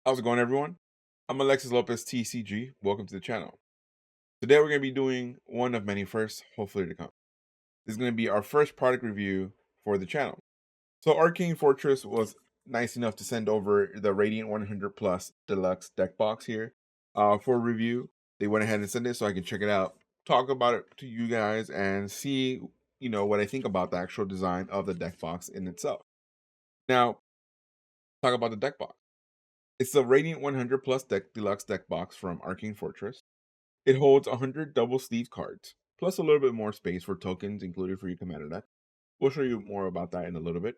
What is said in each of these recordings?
How's it going, everyone? I'm Alexis Lopez, TCG. Welcome to the channel. Today, we're going to be doing one of many firsts, hopefully to come. This is going to be our first product review for the channel. So, Arcane Fortress was nice enough to send over the Radiant 100 Plus Deluxe Deck Box here for review. They went ahead and sent it so I can check it out, talk about it to you guys, and see, what I think about the actual design of the deck box in itself. Now, talk about the deck box. It's the Radiant 100 Plus Deluxe Deck Box from Arcane Fortress. It holds 100 double sleeve cards, plus a little bit more space for tokens included for your commander deck. We'll show you more about that in a little bit.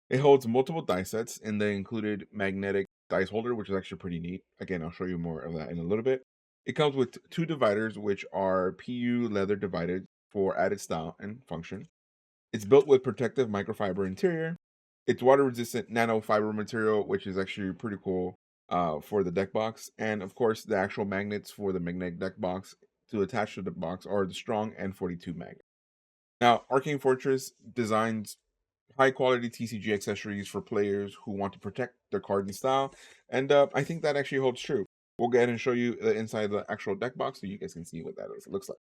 It holds multiple dice sets in the included magnetic dice holder, which is actually pretty neat. Again, I'll show you more of that in a little bit. It comes with two dividers, which are PU leather divided for added style and function. It's built with protective microfiber interior. It's water resistant nanofiber material, which is actually pretty cool for the deck box. And of course, the actual magnets for the magnetic deck box to attach to the box are the strong N42 magnet. Now, Arcane Fortress designs high quality TCG accessories for players who want to protect their card and style. And I think that actually holds true. We'll go ahead and show you the inside of the actual deck box so you guys can see what that looks like.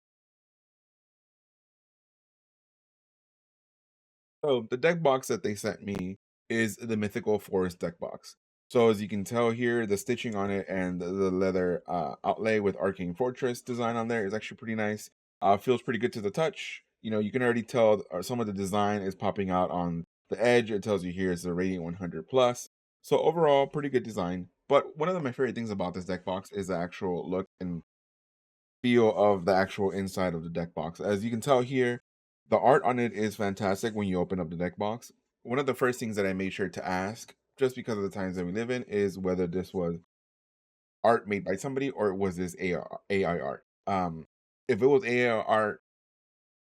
So the deck box that they sent me is the Mythical Forest deck box. So as you can tell here, the stitching on it and the leather outlay with Arcane Fortress design on there is actually pretty nice. Feels pretty good to the touch. You can already tell some of the design is popping out on the edge. It tells you here it's the Radiant 100 Plus. So overall, pretty good design. But one of my favorite things about this deck box is the actual look and feel of the actual inside of the deck box. As you can tell here, the art on it is fantastic when you open up the deck box. One of the first things that I made sure to ask, just because of the times that we live in, is whether this was art made by somebody or was this AI art. If it was AI art,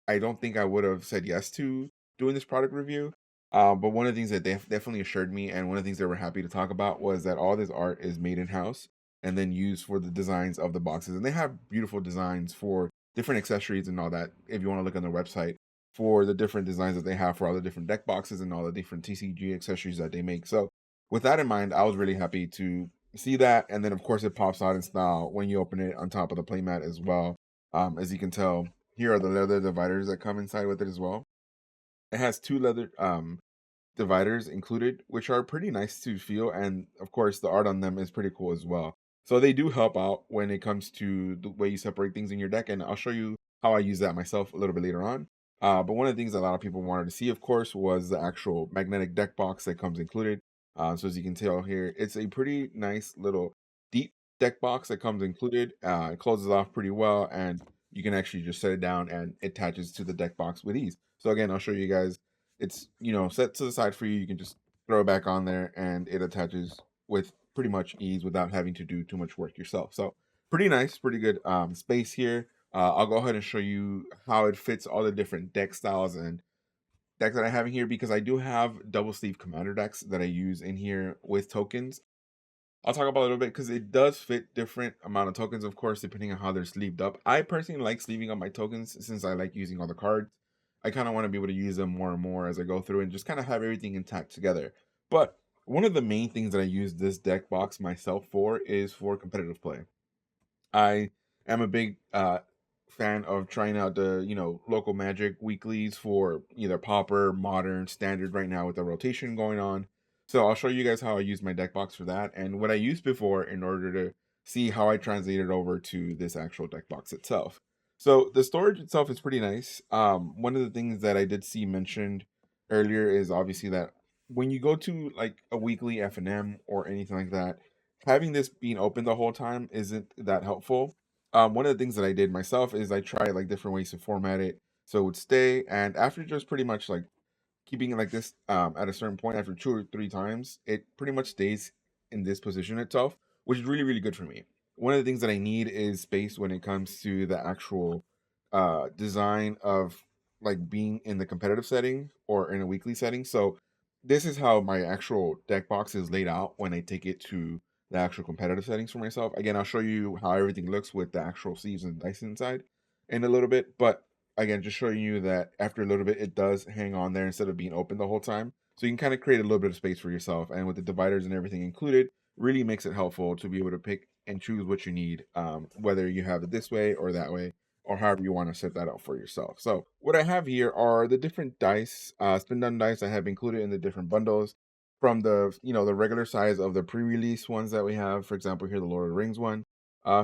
I don't think I would have said yes to doing this product review. But one of the things that they definitely assured me, and one of the things they were happy to talk about, was that all this art is made in house and then used for the designs of the boxes. And they have beautiful designs for different accessories and all that. If you want to look on their website for the different designs that they have for all the different deck boxes and all the different TCG accessories that they make. So with that in mind, I was really happy to see that. And then of course it pops out in style when you open it on top of the playmat as well. As you can tell, here are the leather dividers that come inside with it as well. It has two leather dividers included, which are pretty nice to feel, and of course the art on them is pretty cool as well. So they do help out when it comes to the way you separate things in your deck, and I'll show you how I use that myself a little bit later on. But one of the things a lot of people wanted to see, of course, was the actual magnetic deck box that comes included. So as you can tell here, it's a pretty nice little deep deck box that comes included. It closes off pretty well, and you can actually just set it down and it attaches to the deck box with ease. So again, I'll show you guys. It's set to the side for you. You can just throw it back on there and it attaches with pretty much ease without having to do too much work yourself. So pretty nice, pretty good space here. I'll go ahead and show you how it fits all the different deck styles and decks that I have in here, because I do have double sleeve commander decks that I use in here with tokens. I'll talk about it a little bit because it does fit different amount of tokens, of course, depending on how they're sleeved up. I personally like sleeving up my tokens since I like using all the cards. I kind of want to be able to use them more and more as I go through and just kind of have everything intact together. But one of the main things that I use this deck box myself for is for competitive play. I am a big fan of trying out the local Magic weeklies for either Pauper, Modern, Standard right now with the rotation going on. So I'll show you guys how I use my deck box for that and what I used before in order to see how I translate it over to this actual deck box itself. So the storage itself is pretty nice. One of the things that I did see mentioned earlier is obviously that when you go to like a weekly F&M or anything like that, having this being open the whole time isn't that helpful. One of the things that I did myself is I tried like different ways to format it so it would stay. And after just pretty much like keeping it like this at a certain point after 2 or 3 times, it pretty much stays in this position itself, which is really, really good for me. One of the things that I need is space when it comes to the actual design of like being in the competitive setting or in a weekly setting. So this is how my actual deck box is laid out when I take it to the actual competitive settings for myself. Again, I'll show you how everything looks with the actual sleeves and dice inside in a little bit, but again, just showing you that after a little bit, it does hang on there instead of being open the whole time. So you can kind of create a little bit of space for yourself. And with the dividers and everything included, really makes it helpful to be able to pick and choose what you need, whether you have it this way or that way, or however you want to set that up for yourself. So what I have here are the different dice, spin down dice I have included in the different bundles, from the the regular size of the pre-release ones that we have. For example, here the Lord of the Rings one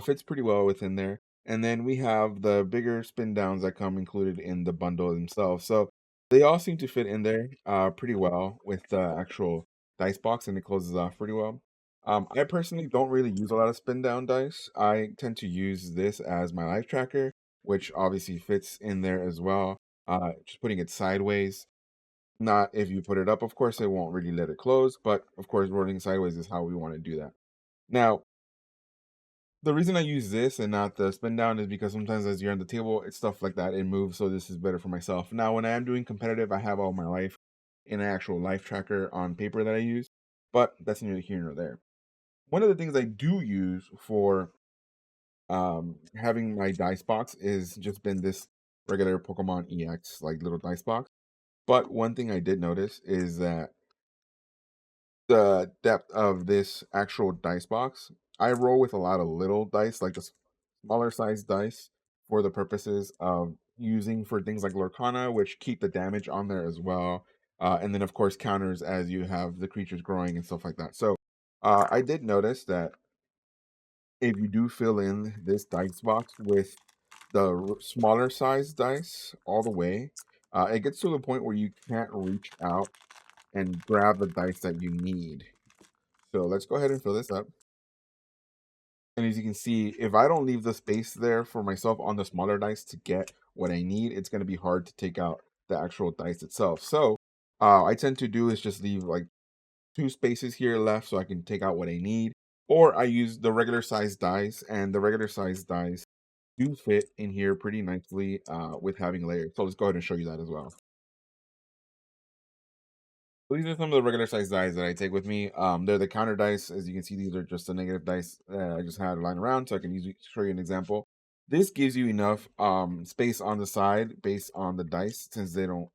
fits pretty well within there. And then we have the bigger spin downs that come included in the bundle themselves. So they all seem to fit in there pretty well with the actual dice box, and it closes off pretty well. I personally don't really use a lot of spin down dice. I tend to use this as my life tracker, which obviously fits in there as well. Just putting it sideways. Not if you put it up, of course, it won't really let it close, but of course, rolling sideways is how we want to do that. Now, the reason I use this and not the spin down is because sometimes as you're on the table, it's stuff like that. It moves, so this is better for myself. Now, when I am doing competitive, I have all my life in an actual life tracker on paper that I use, but that's neither here nor there. One of the things I do use for having my dice box is just been this regular Pokemon EX like little dice box. But one thing I did notice is that the depth of this actual dice box, I roll with a lot of little dice, like the smaller size dice, for the purposes of using for things like Lorcana, which keep the damage on there as well. And then, of course, counters as you have the creatures growing and stuff like that. So I did notice that if you do fill in this dice box with the smaller size dice all the way, it gets to the point where you can't reach out and grab the dice that you need. So let's go ahead and fill this up. And as you can see, if I don't leave the space there for myself on the smaller dice to get what I need, it's going to be hard to take out the actual dice itself. So I tend to do is just leave like two spaces here left so I can take out what I need. Or I use the regular size dice, and the regular size dice do fit in here pretty nicely with having layers. So let's go ahead and show you that as well. So these are some of the regular size dice that I take with me. They're the counter dice. As you can see, these are just the negative dice I just had lying around, so I can show you an example. This gives you enough space on the side based on the dice, since we don't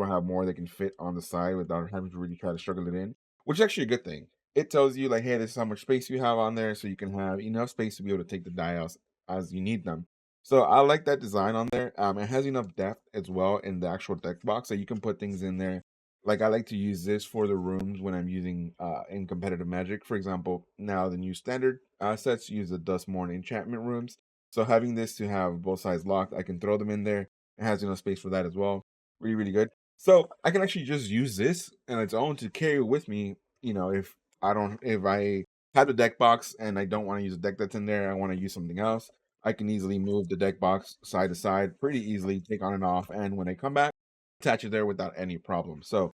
have more that can fit on the side without having to really try to struggle it in, which is actually a good thing. It tells you like, hey, this is how much space you have on there, so you can have enough space to be able to take the die out as you need them. So I like that design on there. It has enough depth as well in the actual deck box, so you can put things in there. Like I like to use this for the rooms when I'm using in competitive Magic. For example, now the new standard sets use the Duskmourn enchantment rooms. So having this to have both sides locked, I can throw them in there. It has enough space for that as well. Really, really good. So I can actually just use this on its own to carry with me. If I have the deck box and I don't want to use a deck that's in there, I want to use something else. I can easily move the deck box side to side pretty easily, take on and off, and when I come back, attach it there without any problem. So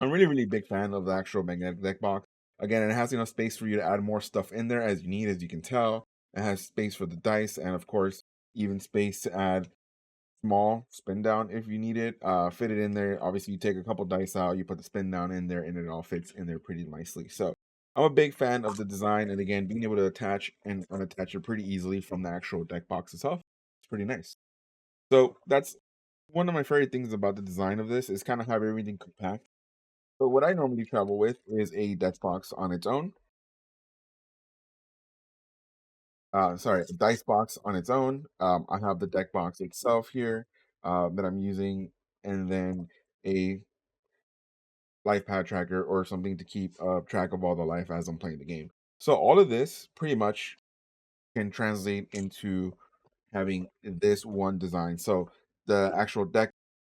I'm really, really big fan of the actual magnetic deck box. Again, it has enough space for you to add more stuff in there as you need, as you can tell. It has space for the dice, and of course, even space to add small spin down if you need it. Fit it in there. Obviously, you take a couple dice out, you put the spin down in there, and it all fits in there pretty nicely. So I'm a big fan of the design, and again, being able to attach and unattach it pretty easily from the actual deck box itself. It's pretty nice. So that's one of my favorite things about the design of this is kind of have everything compact. So what I normally travel with is a deck box on its own. A dice box on its own. I have the deck box itself here that I'm using, and then a life pad tracker or something to keep track of all the life as I'm playing the game. So all of this pretty much can translate into having this one design. So the actual deck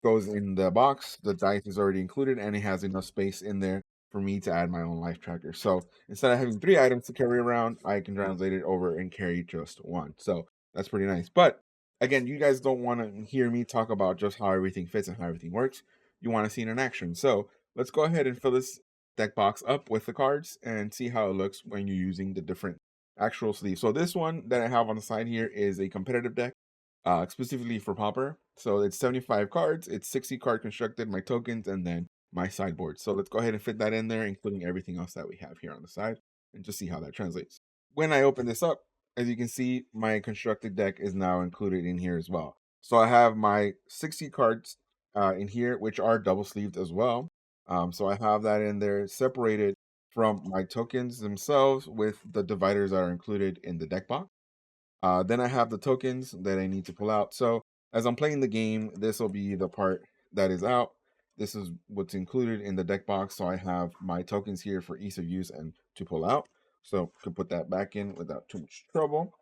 goes in the box, the dice is already included, and it has enough space in there for me to add my own life tracker. So instead of having three items to carry around, I can translate it over and carry just one. So that's pretty nice. But again, you guys don't want to hear me talk about just how everything fits and how everything works. You want to see it in action. So let's go ahead and fill this deck box up with the cards and see how it looks when you're using the different actual sleeve. So this one that I have on the side here is a competitive deck, specifically for Pauper. So it's 75 cards, it's 60 card constructed, my tokens, and then my sideboard. So let's go ahead and fit that in there, including everything else that we have here on the side, and just see how that translates. When I open this up, as you can see, my constructed deck is now included in here as well. So I have my 60 cards in here, which are double sleeved as well. So I have that in there separated from my tokens themselves with the dividers that are included in the deck box. Then I have the tokens that I need to pull out. So as I'm playing the game, this will be the part that is out. This is what's included in the deck box. So I have my tokens here for ease of use and to pull out. So I can put that back in without too much trouble.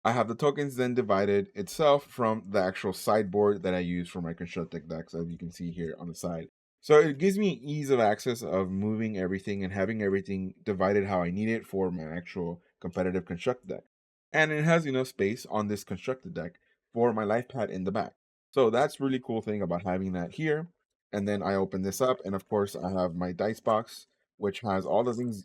I have the tokens then divided itself from the actual sideboard that I use for my constructed decks, as you can see here on the side. So it gives me ease of access of moving everything and having everything divided how I need it for my actual competitive constructed deck. And it has enough space on this constructed deck for my life pad in the back. So that's really cool thing about having that here. And then I open this up, and of course I have my dice box, which has all the things,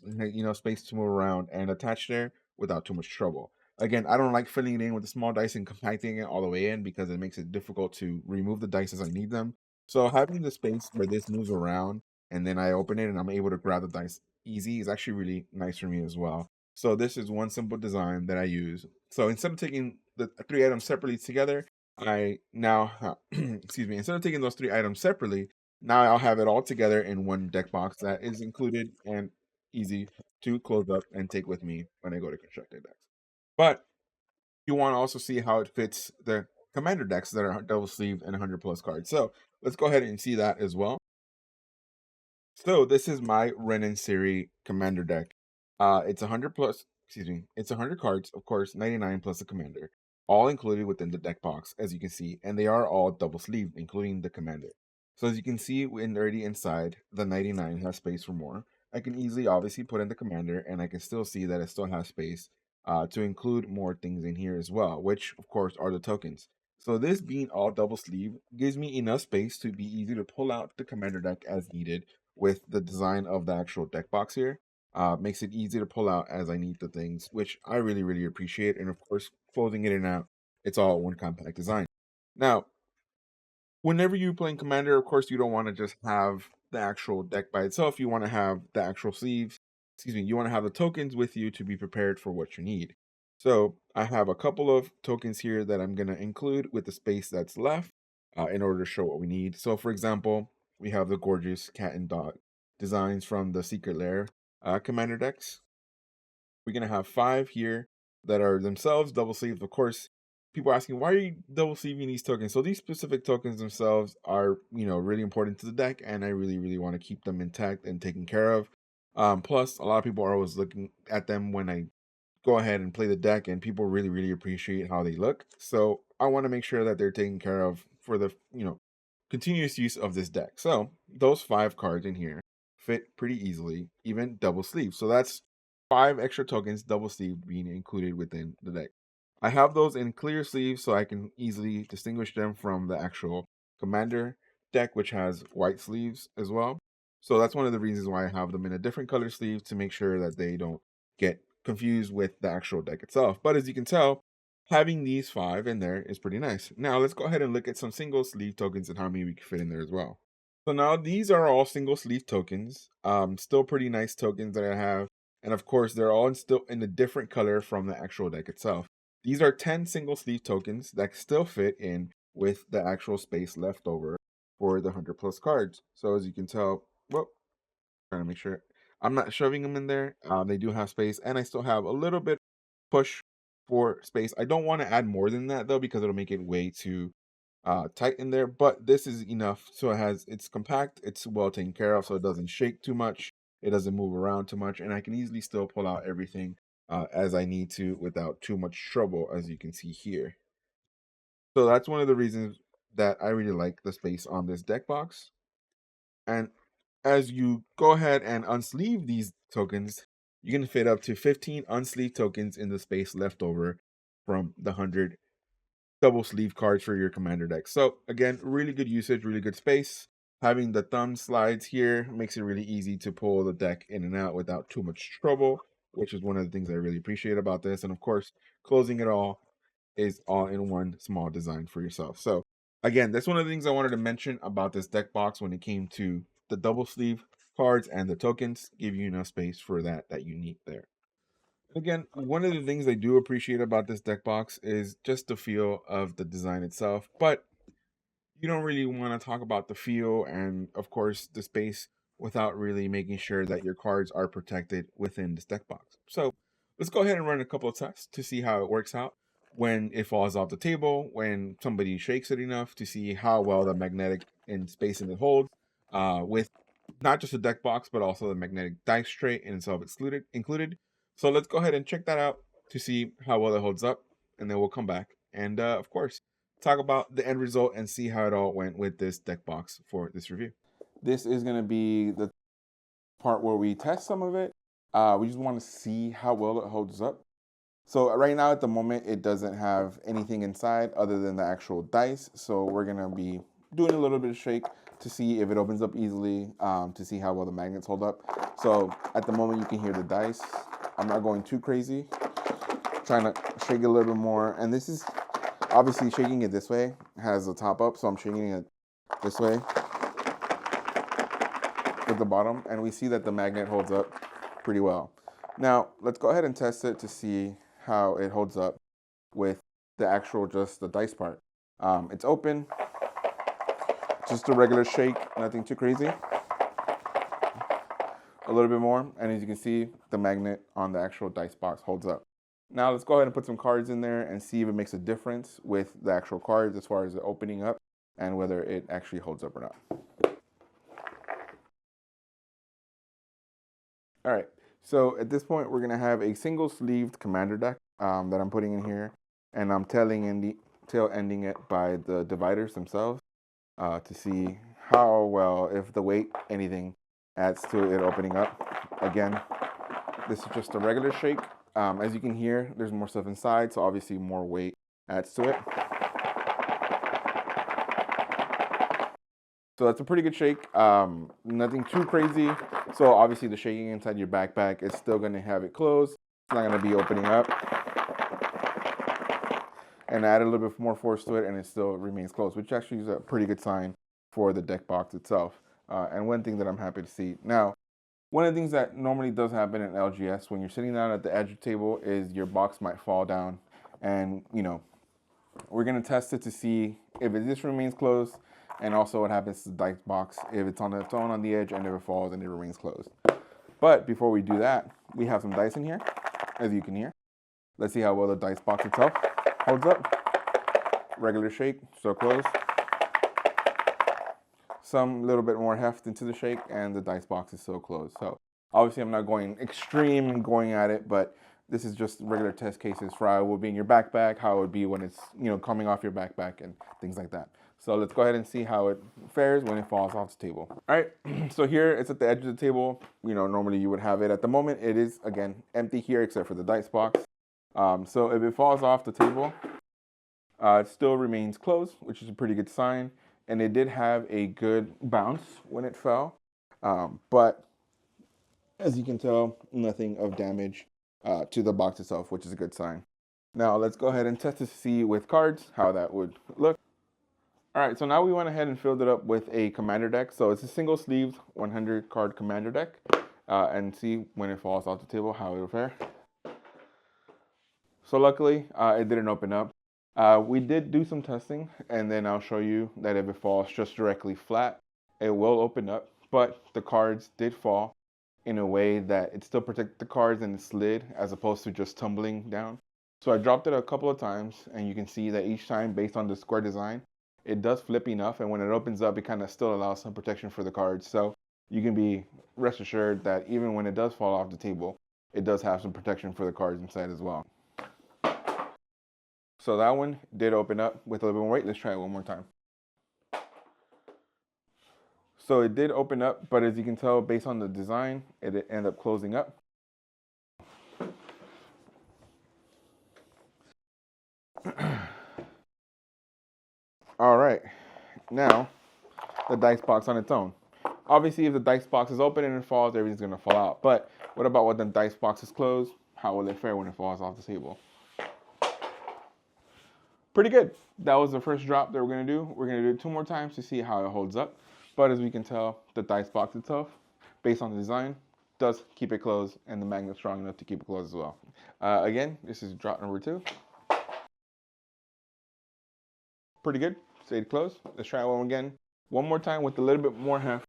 space to move around and attach there without too much trouble. Again, I don't like filling it in with the small dice and compacting it all the way in because it makes it difficult to remove the dice as I need them. So having the space where this moves around and then I open it and I'm able to grab the dice easy is actually really nice for me as well. So this is one simple design that I use. So instead of taking the three items separately together, I now excuse me, instead of taking those three items separately, now I'll have it all together in one deck box that is included and easy to close up and take with me when I go to constructed decks. But you want to also see how it fits the commander decks that are double sleeved and 100 plus cards. So let's go ahead and see that as well. So this is my Renin Siri commander deck. It's 100 plus, excuse me, it's 100 cards, of course, 99 plus a commander, all included within the deck box, as you can see, and they are all double sleeved, including the commander. So as you can see, when already inside, the 99 has space for more. I can easily, obviously, put in the commander, and I can still see that it still has space to include more things in here as well, which, of course, are the tokens. So this being all double sleeve gives me enough space to be easy to pull out the commander deck as needed with the design of the actual deck box here. Makes it easy to pull out as I need the things, which I really, really appreciate. And of course, closing it in and out, it's all one compact design. Now, whenever you're playing Commander, of course, you don't want to just have the actual deck by itself. You want to have the actual sleeves. Excuse me. You want to have the tokens with you to be prepared for what you need. So I have a couple of tokens here that I'm going to include with the space that's left in order to show what we need. So, for example, we have the gorgeous cat and dog designs from the Secret Lair Commander decks. We're gonna have 5 here that are themselves double sleeved. Of course, people are asking, why are you double sleeving these tokens? So these specific tokens themselves are, really important to the deck, and I really, really want to keep them intact and taken care of. Plus, a lot of people are always looking at them when I go ahead and play the deck, and people really, really appreciate how they look. So I want to make sure that they're taken care of for the, continuous use of this deck. So those 5 cards in here fit pretty easily, even double sleeve. So that's 5 extra tokens, double sleeve, being included within the deck. I have those in clear sleeves so I can easily distinguish them from the actual commander deck, which has white sleeves as well. So that's one of the reasons why I have them in a different color sleeve to make sure that they don't get confused with the actual deck itself. But as you can tell, having these 5 in there is pretty nice. Now let's go ahead and look at some single sleeve tokens and how many we can fit in there as well. So now these are all single sleeve tokens. Still pretty nice tokens that I have. And of course, they're all still in a different color from the actual deck itself. These are 10 single sleeve tokens that still fit in with the actual space left over for the 100 plus cards. So as you can tell, well, trying to make sure I'm not shoving them in there. They do have space, and I still have a little bit push for space. I don't want to add more than that though, because it'll make it way too tight in there. But this is enough, so it's compact, it's well taken care of, so it doesn't shake too much, it doesn't move around too much, and I can easily still pull out everything as I need to without too much trouble, as you can see here. So that's one of the reasons that I really like the space on this deck box. And as you go ahead and unsleeve these tokens, you can fit up to 15 unsleeved tokens in the space left over from the 100 double sleeve cards for your commander deck. So again, really good usage, really good space. Having the thumb slides here makes it really easy to pull the deck in and out without too much trouble, which is one of the things I really appreciate about this. And of course, closing it all is all in one small design for yourself. So again, that's one of the things I wanted to mention about this deck box when it came to the double sleeve cards and the tokens. Give you enough space for that you need there. Again, one of the things I do appreciate about this deck box is just the feel of the design itself, but you don't really want to talk about the feel and of course the space without really making sure that your cards are protected within this deck box. So let's go ahead and run a couple of tests to see how it works out when it falls off the table, when somebody shakes it enough, to see how well the magnetic and spacing it holds with not just the deck box, but also the magnetic dice tray in itself included. So let's go ahead and check that out to see how well it holds up, and then we'll come back and, of course, talk about the end result and see how it all went with this deck box for this review. This is going to be the part where we test some of it. We just want to see how well it holds up. So right now at the moment, it doesn't have anything inside other than the actual dice. So we're going to be doing a little bit of shake to see if it opens up easily, to see how well the magnets hold up. So at the moment you can hear the dice. I'm not going too crazy. Trying to shake it a little bit more. And this is obviously shaking it this way has the top up. So I'm shaking it this way with the bottom. And we see that the magnet holds up pretty well. Now let's go ahead and test it to see how it holds up with the actual just the dice part. It's open, just a regular shake, nothing too crazy. A little bit more, and as you can see, the magnet on the actual dice box holds up. Now let's go ahead and put some cards in there and see if it makes a difference with the actual cards as far as the opening up and whether it actually holds up or not. All right, so at this point, we're gonna have a single sleeved commander deck that I'm putting in here, and I'm tail ending it by the dividers themselves to see how well, if the weight, anything, adds to it opening up. Again, this is just a regular shake. As you can hear, there's more stuff inside, so obviously more weight adds to it. So that's a pretty good shake. Nothing too crazy. So obviously the shaking inside your backpack is still going to have it closed. It's not going to be opening up. And add a little bit more force to it, and it still remains closed, which actually is a pretty good sign for the deck box itself. And one thing that I'm happy to see. Now, one of the things that normally does happen in LGS when you're sitting down at the edge of the table is your box might fall down. And, you know, we're going to test it to see if it just remains closed, and also what happens to the dice box if it's on its own on the edge and never falls and it remains closed. But before we do that, we have some dice in here, as you can hear. Let's see how well the dice box itself holds up. Regular shake, still closed. Some little bit more heft into the shake, and the dice box is still closed. So obviously I'm not going extreme going at it, but this is just regular test cases for how it would be in your backpack, how it would be when it's, you know, coming off your backpack and things like that. So let's go ahead and see how it fares when it falls off the table. All right, so here it's at the edge of the table. You know, normally you would have it. At the moment, it is, again, empty here except for the dice box. So if it falls off the table, it still remains closed, which is a pretty good sign. And it did have a good bounce when it fell. But as you can tell, nothing of damage to the box itself, which is a good sign. Now let's go ahead and test to see with cards how that would look. All right, so now we went ahead and filled it up with a commander deck. So it's a single sleeved 100 card commander deck, and see when it falls off the table how it will fare. So luckily, it didn't open up. We did do some testing, and then I'll show you that if it falls just directly flat, it will open up, but the cards did fall in a way that it still protected the cards and it slid as opposed to just tumbling down. So I dropped it a couple of times, and you can see that each time, based on the square design, it does flip enough, and when it opens up, it kind of still allows some protection for the cards. So you can be rest assured that even when it does fall off the table, it does have some protection for the cards inside as well. So that one did open up with a little bit more weight. Let's try it one more time. So it did open up, but as you can tell, based on the design, it ended up closing up. All right, now the dice box on its own. Obviously, if the dice box is open and it falls, everything's gonna fall out. But what about when the dice box is closed? How will it fare when it falls off the table? Pretty good. That was the first drop that we're gonna do. We're gonna do it 2 more times to see how it holds up. But as we can tell, the dice box itself, based on the design, does keep it closed, and the magnet's strong enough to keep it closed as well. Again, this is drop number 2. Pretty good. Stayed closed. Let's try one again. One more time with a little bit more heft,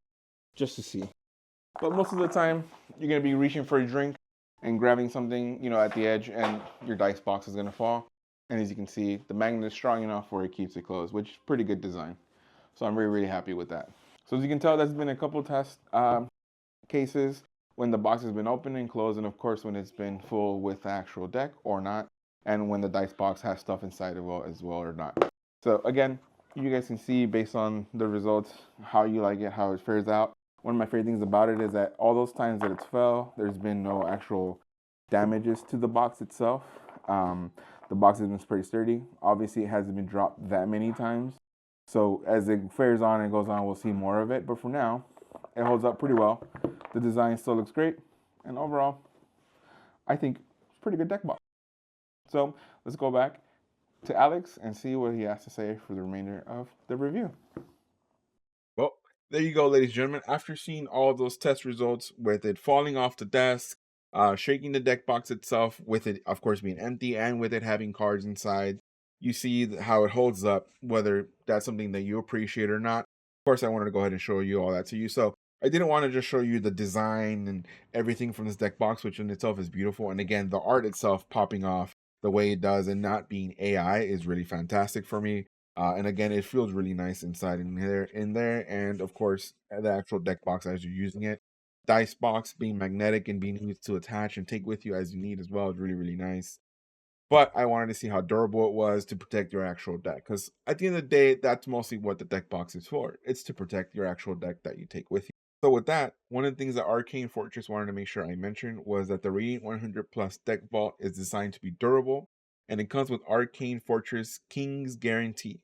just to see. But most of the time, you're gonna be reaching for a drink and grabbing something, at the edge, and your dice box is gonna fall. And as you can see, the magnet is strong enough where it keeps it closed, which is pretty good design. So I'm really, really happy with that. So as you can tell, there's been a couple test cases when the box has been open and closed, and of course when it's been full with the actual deck or not, and when the dice box has stuff inside of it as well or not. So again, you guys can see based on the results how you like it, how it fares out. One of my favorite things about it is that all those times that it's fell, there's been no actual damages to the box itself. The box has been pretty sturdy. Obviously, it hasn't been dropped that many times. So as it fares on and goes on, we'll see more of it. But for now, it holds up pretty well. The design still looks great. And overall, I think it's a pretty good deck box. So let's go back to Alex and see what he has to say for the remainder of the review. Well, there you go, ladies and gentlemen. After seeing all of those test results with it falling off the desk, shaking the deck box itself, with it, of course, being empty and with it having cards inside, you see how it holds up, whether that's something that you appreciate or not. Of course, I wanted to go ahead and show you all that to you. So I didn't want to just show you the design and everything from this deck box, which in itself is beautiful. And again, the art itself popping off the way it does and not being AI is really fantastic for me. And again, it feels really nice inside in there. And of course, the actual deck box as you're using it. Dice box being magnetic and being used to attach and take with you as you need as well is really, really nice. But I wanted to see how durable it was to protect your actual deck. Because at the end of the day, that's mostly what the deck box is for. It's to protect your actual deck that you take with you. So with that, one of the things that Arcane Fortress wanted to make sure I mentioned was that the Radiant 100 Plus deck vault is designed to be durable. And it comes with Arcane Fortress King's Guarantee.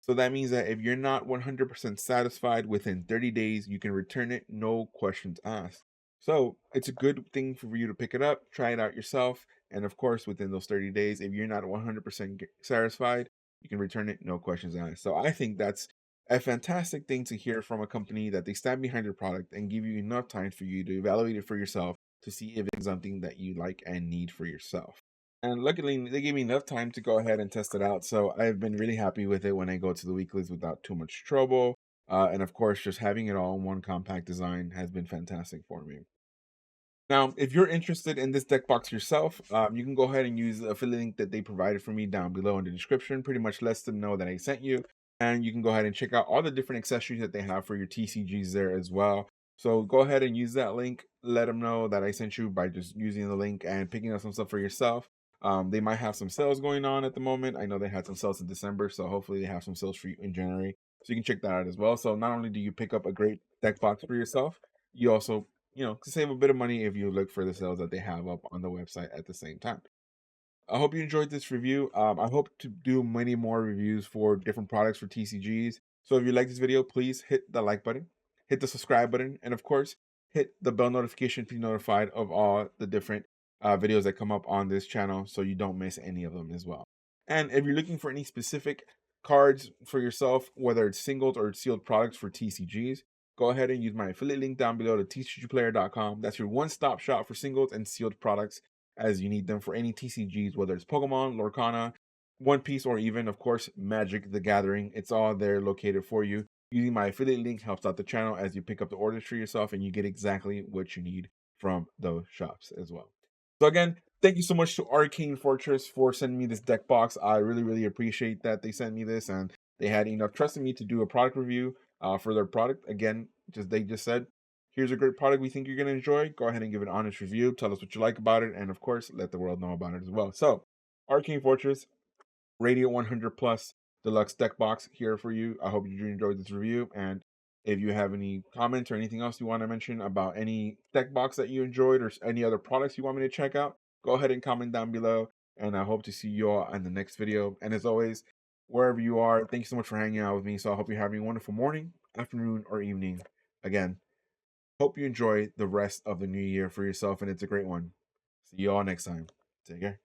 So that means that if you're not 100% satisfied within 30 days, you can return it, no questions asked. So it's a good thing for you to pick it up, try it out yourself. And of course, within those 30 days, if you're not 100% satisfied, you can return it, no questions asked. So I think that's a fantastic thing to hear from a company that they stand behind your product and give you enough time for you to evaluate it for yourself to see if it's something that you like and need for yourself. And luckily, they gave me enough time to go ahead and test it out. So I've been really happy with it when I go to the weeklies without too much trouble. And of course, just having it all in one compact design has been fantastic for me. Now, if you're interested in this deck box yourself, you can go ahead and use the affiliate link that they provided for me down below in the description. Pretty much lets them know that I sent you. And you can go ahead and check out all the different accessories that they have for your TCGs there as well. So go ahead and use that link. Let them know that I sent you by just using the link and picking up some stuff for yourself. They might have some sales going on at the moment. I know they had some sales in December, so hopefully they have some sales for you in January. So you can check that out as well. So not only do you pick up a great deck box for yourself, you also to save a bit of money if you look for the sales that they have up on the website at the same time. I hope you enjoyed this review. I hope to do many more reviews for different products for TCGs. So if you like this video, please hit the like button, hit the subscribe button, and of course, hit the bell notification to be notified of all the different videos that come up on this channel so you don't miss any of them as well. And if you're looking for any specific cards for yourself, whether it's singles or sealed products for TCGs, go ahead and use my affiliate link down below to tcgplayer.com. That's your one-stop shop for singles and sealed products as you need them for any TCGs, whether it's Pokemon, Lorcana, One Piece, or even, of course, Magic the Gathering. It's all there located for you. Using my affiliate link helps out the channel as you pick up the orders for yourself and you get exactly what you need from those shops as well. So again, thank you so much to Arcane Fortress for sending me this deck box. I really, really appreciate that they sent me this and they had enough trust in me to do a product review for their product. Again, they just said, here's a great product we think you're going to enjoy. Go ahead and give it an honest review. Tell us what you like about it. And of course, let the world know about it as well. So, Arcane Fortress, Radiant 100 Plus Deluxe Deck Box here for you. I hope you enjoyed this review. And if you have any comments or anything else you want to mention about any deck box that you enjoyed or any other products you want me to check out, go ahead and comment down below. And I hope to see you all in the next video. And as always, wherever you are, thank you so much for hanging out with me. So I hope you're having a wonderful morning, afternoon, or evening. Again, hope you enjoy the rest of the new year for yourself, and it's a great one. See you all next time. Take care.